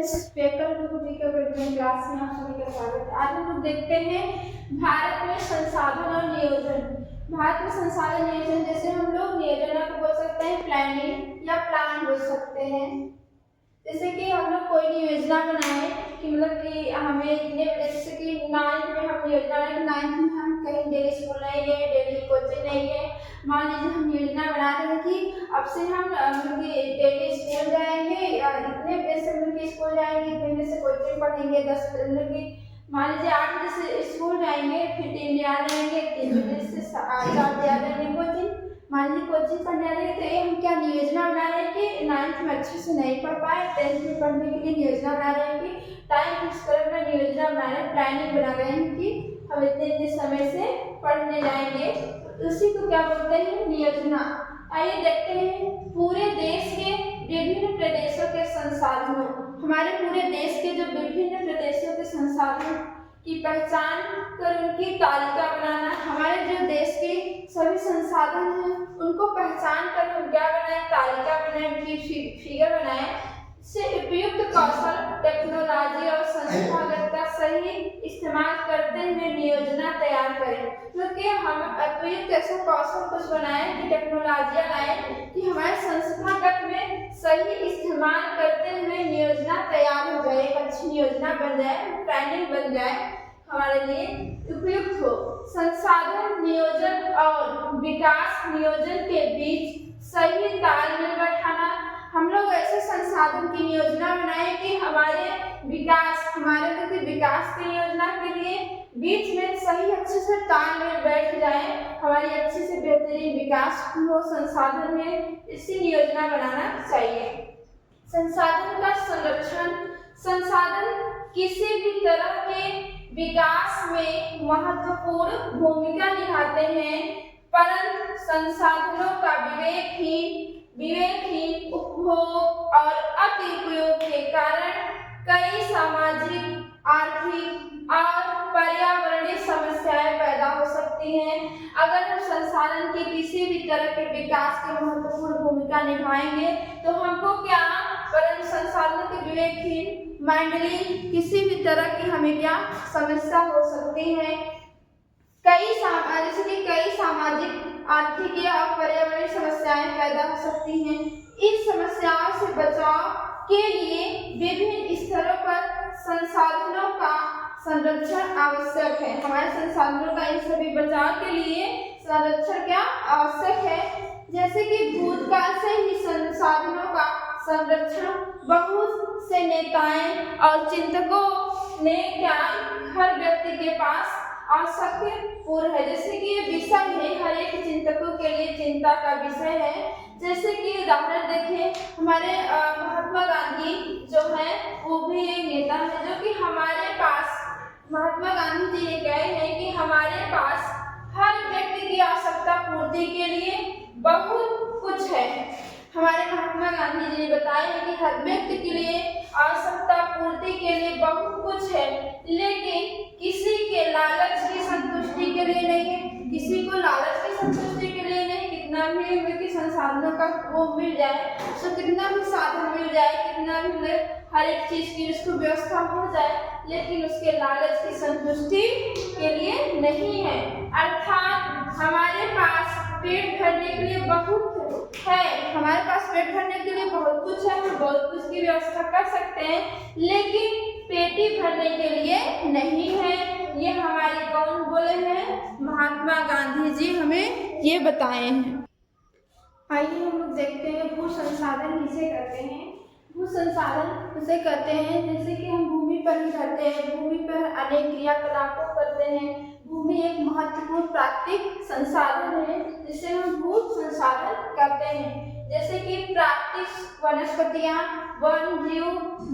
Friends, welcome to विज्ञान class में आप सभी का स्वागत है। आज हम लोग देखते हैं भारत में संसाधन और नियोजन। भारत में संसाधन नियोजन, जैसे हम लोग नियोजन को बोल सकते हैं प्लानिंग या प्लान बोल सकते हैं। जैसे कि हम लोग कोई योजना बनाए कि मतलब कि हमें इतने, जैसे कि 9th में हम योजना बनाए कि 9th में हम कहीं डेली स्कूल नहीं गए, डेली कोचिंग नहीं गए। मान लीजिए हम योजना बना रहे हैं कि अब से हम डेली स्कूल जाएंगे या इतने बजे से मतलब स्कूल जाएंगे, इतने बजे से कोचिंग पढ़ेंगे, 10 मतलब कि मान लीजिए 8 बजे से स्कूल जाएंगे, फिर 3 बजे आ जाएंगे, 3 बजे से 4 बजे आ जाएंगे कोचिंग। मान लीजिए कोचिंग पढ़ने आ रहे हैं, तो ये हम क्या योजना बना रहे हैं कि 9th में अच्छे से नहीं पढ़ पाए, 10th में पढ़ने के लिए योजना बना रहे हैं कि टाइम फिक्स कर अपना योजना बना रहे हैं, प्लानिंग बना रहे हैं कि हम इतने समय से पढ़ने जाएंगे। उसी को क्या बोलते हैं, नियोजना। आइए देखते हैं पूरे देश के विभिन्न प्रदेशों के संसाधनों, हमारे पूरे देश के जो विभिन्न प्रदेशों के संसाधनों की पहचान कर उनकी तालिका बनाना। हमारे जो देश के सभी संसाधन हैं उनको पहचान कर हम क्या बनाए, तालिका बनाए, उनकी फिगर बनाए। से उपयुक्त कौशल, टेक्नोलॉजी और संस्थागत का सही इस्तेमाल करते हुए नियोजना तैयार करें। क्योंकि हम उपयुक्त ऐसा कौशल कुछ बनाए कि टेक्नोलॉजियां लाए कि हमारे संस्थागत में सही इस्तेमाल करते हुए नियोजना तैयार हो जाए, एक अच्छी योजना बन जाए, प्लानिंग बन जाए, हमारे लिए उपयुक्त हो। संसाधन नियोजन और विकास नियोजन के बीच सही तालमेल बैठाना। हम लोग ऐसे संसाधन की योजना बनाए कि हमारे विकास, हमारे विकास की योजना के लिए बीच में सही अच्छे से तालमेल बैठ जाए, हमारी अच्छे से बेहतरीन विकास हो संसाधन में, इसी योजना बनाना चाहिए। संसाधन का संरक्षण। संसाधन किसी भी तरह के विकास में महत्वपूर्ण भूमिका निभाते हैं, परंतु संसाधनों का विवेकहीन उपभोग और अति उपयोग के कारण कई सामाजिक, आर्थिक और पर्यावरणीय समस्याएं पैदा हो सकती हैं। अगर हम संसाधन के किसी भी तरह के विकास की महत्वपूर्ण भूमिका निभाएंगे तो हमको क्या, परंतु संसाधनों के विवेकहीन माइंडली किसी भी तरह की हमें क्या समस्या हो सकती है। जैसे कि कई सामाजिक, आर्थिक या पर्यावरणीय समस्याएं पैदा हो सकती हैं। इन समस्याओं से बचाव के लिए विभिन्न स्तरों पर संसाधनों का संरक्षण आवश्यक है। हमारे संसाधनों का इन सभी बचाव के लिए संरक्षण क्या आवश्यक है। जैसे कि भूतकाल से ही संसाधनों का संरक्षण बहुत से नेताएं और चिंतकों ने क्या हर व्यक्ति के पास आवश्यक पूर्ण है। जैसे कि ये विषय है, हर एक चिंतकों के लिए चिंता का विषय है। जैसे कि उदाहरण देखें, हमारे महात्मा गांधी जो है वो भी एक नेता है, जो कि हमारे पास, महात्मा गांधी जी ये कहे हैं कि हमारे पास हर व्यक्ति की आवश्यकता पूर्ति के लिए बहुत कुछ है। हमारे महात्मा गांधी जी ने बताया है कि हर व्यक्ति के लिए आवश्यकता पूर्ति के लिए बहुत कुछ है, लेकिन किसी के लालच की संतुष्टि के लिए नहीं है, किसी को लालच की संतुष्टि के लिए नहीं। कितना भी व्यक्ति संसाधनों का वो मिल जाए, तो कितना भी साधन मिल जाए, कितना भी हर एक चीज की उसको व्यवस्था हो जाए, लेकिन उसके लालच की संतुष्टि के लिए नहीं है। अर्थात हमारे पास पेट भरने के लिए बहुत है, हमारे पास पेट भरने के लिए बहुत कुछ है, हम बहुत कुछ की व्यवस्था कर सकते हैं, लेकिन पेटी भरने के लिए नहीं है। ये हमारे कौन बोले हैं, महात्मा गांधी जी हमें ये बताए हैं। आइए हम लोग देखते हैं भू संसाधन किसे कहते हैं। भू संसाधन उसे कहते हैं जैसे कि हम भूमि पर ही रहते हैं, भूमि पर अनेक क्रियाकलापों करते हैं। भूमि एक महत्वपूर्ण प्राकृतिक संसाधन है जिसे हम भू संसाधन कहते हैं। जैसे कि प्राकृतिक वनस्पतियां, वन जीव,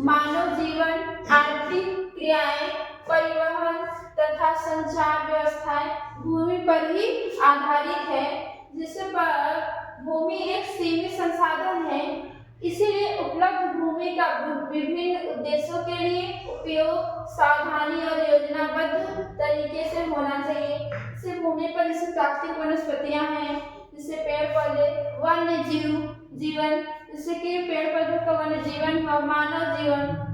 मानव जीवन, आर्थिक क्रियाएं, परिवहन तथा संचार व्यवस्थाएं भूमि पर ही आधारित है। जिससे भूमि एक सीमित संसाधन है, इसीलिए उपलब्ध भूमि का विभिन्न उद्देश्यों के लिए उपयोग सावधानी और योजनाबद्ध तरीके से होना चाहिए। जैसे भूमि पर जैसे प्राकृतिक वनस्पतियां हैं, जैसे पेड़ पौधे, वन्य जीवन, जैसे कि पेड़ पौधों का वन्य जीवन,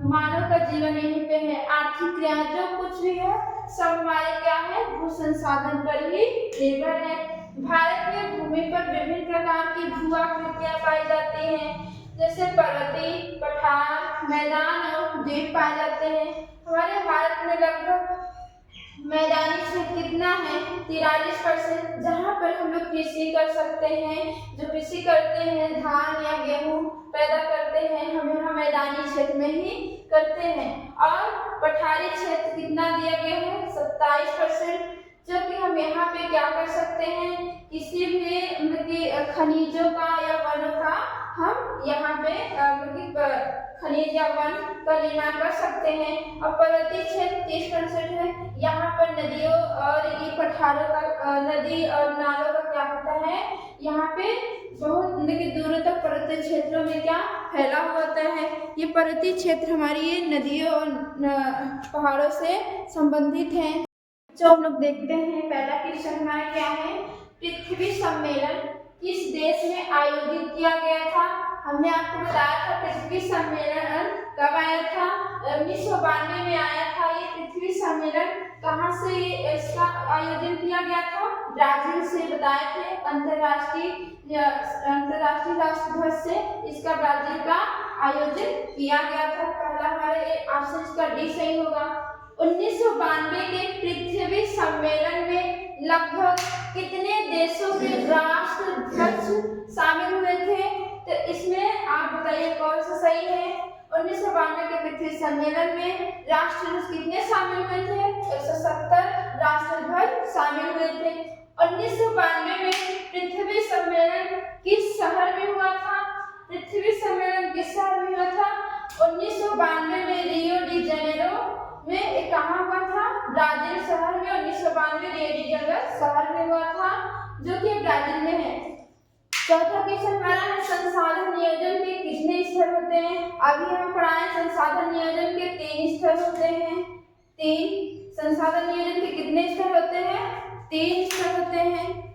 मानव का जीवन यहीं पे है। आर्थिक क्रिया जो कुछ भी है सब हमारे क्या है, भू संसाधन पर ही निर्भर है। भारत में भूमि पर विभिन्न प्रकार की भू आकृतियां पाई जाती हैं, जैसे पर्वतीय, पठार, मैदान और द्वीप पाए जाते हैं। हमारे भारत में लगभग मैदानी क्षेत्र कितना है, 43%, जहाँ पर हम लोग कृषि कर सकते हैं। जो कृषि करते हैं, धान या गेहूं पैदा करते हैं, हम यहाँ मैदानी क्षेत्र में ही करते हैं। और पठारी क्षेत्र कितना दिया गया है, 27%, जो कि हम यहाँ पे क्या कर सकते हैं, किसी भी खनिजों का या वनों का हम यहाँ पे खनिज या वन का निर्माण कर सकते हैं। और पर्वतीय क्षेत्र 30% है, यहाँ पर नदियों और ये पठारों का नदी और नालों का क्या होता है, यहाँ पे बहुत दूरों तक पर्वतीय क्षेत्रों में क्या फैला हुआ होता है। ये पर्वतीय क्षेत्र हमारी ये नदियों और पहाड़ों से संबंधित है। जो हम लोग देखते हैं, पहला क्वेश्चन हमारा क्या है, पृथ्वी सम्मेलन किस देश में आयोजित किया गया था। हमने आपको बताया था पृथ्वी सम्मेलन कब आया था, 1992 में आया था। ये पृथ्वी सम्मेलन कहाँ से इसका आयोजन किया गया था, ब्राजील से बताए थे। अंतरराष्ट्रीय राष्ट्रध्वज से इसका ब्राजील का आयोजन किया गया था। पहला हमारे ऑप्शन इसका डी सही होगा। 1992 के पृथ्वी सम्मेलन में लगभग कितने देशों के राष्ट्रध्वज शामिल हुए थे, तो इसमें आप बताइए कौन सा सही है। 1992 के पृथ्वी सम्मेलन में राष्ट्रध्वज कितने शामिल हुए थे, 170 राष्ट्रध्वज शामिल हुए थे। 1992 में पृथ्वी सम्मेलन किस शहर में हुआ था, पृथ्वी सम्मेलन किस शहर में हुआ था, 1992 में रियो डी जेनेरो में कहाँ हुआ था, ब्राजील शहर में। 1992 रियो डी जेनेरो शहर में हुआ था, जो कि ब्राजील में है। चौथा क्वेश्चन हमारा है, संसाधन नियोजन के कितने स्तर होते हैं। अभी हम पढ़ाए संसाधन नियोजन के 3 स्तर होते हैं। 3 संसाधन नियोजन के कितने स्तर होते हैं, 3 स्तर होते हैं।